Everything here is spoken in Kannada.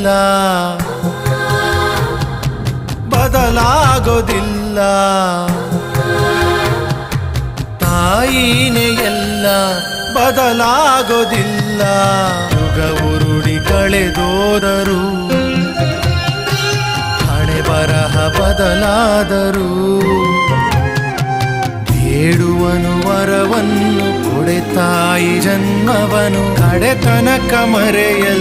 ಎಲ್ಲ ಬದಲಾಗೋದಿಲ್ಲ, ತಾಯಿನೇ ಎಲ್ಲ ಬದಲಾಗೋದಿಲ್ಲ. ಯುಗ ಉರುಳಿ ಕಳೆದೋದರು, ಹಣೆ ಬರಹ ಬದಲಾದರು, ಬೇಡುವನು ವರವನ್ನು ಕೊಡೆ ತಾಯಿ ಜನ್ಮವನು ಕಡೆ ತನಕ ಮರೆಯಲ್ಲ.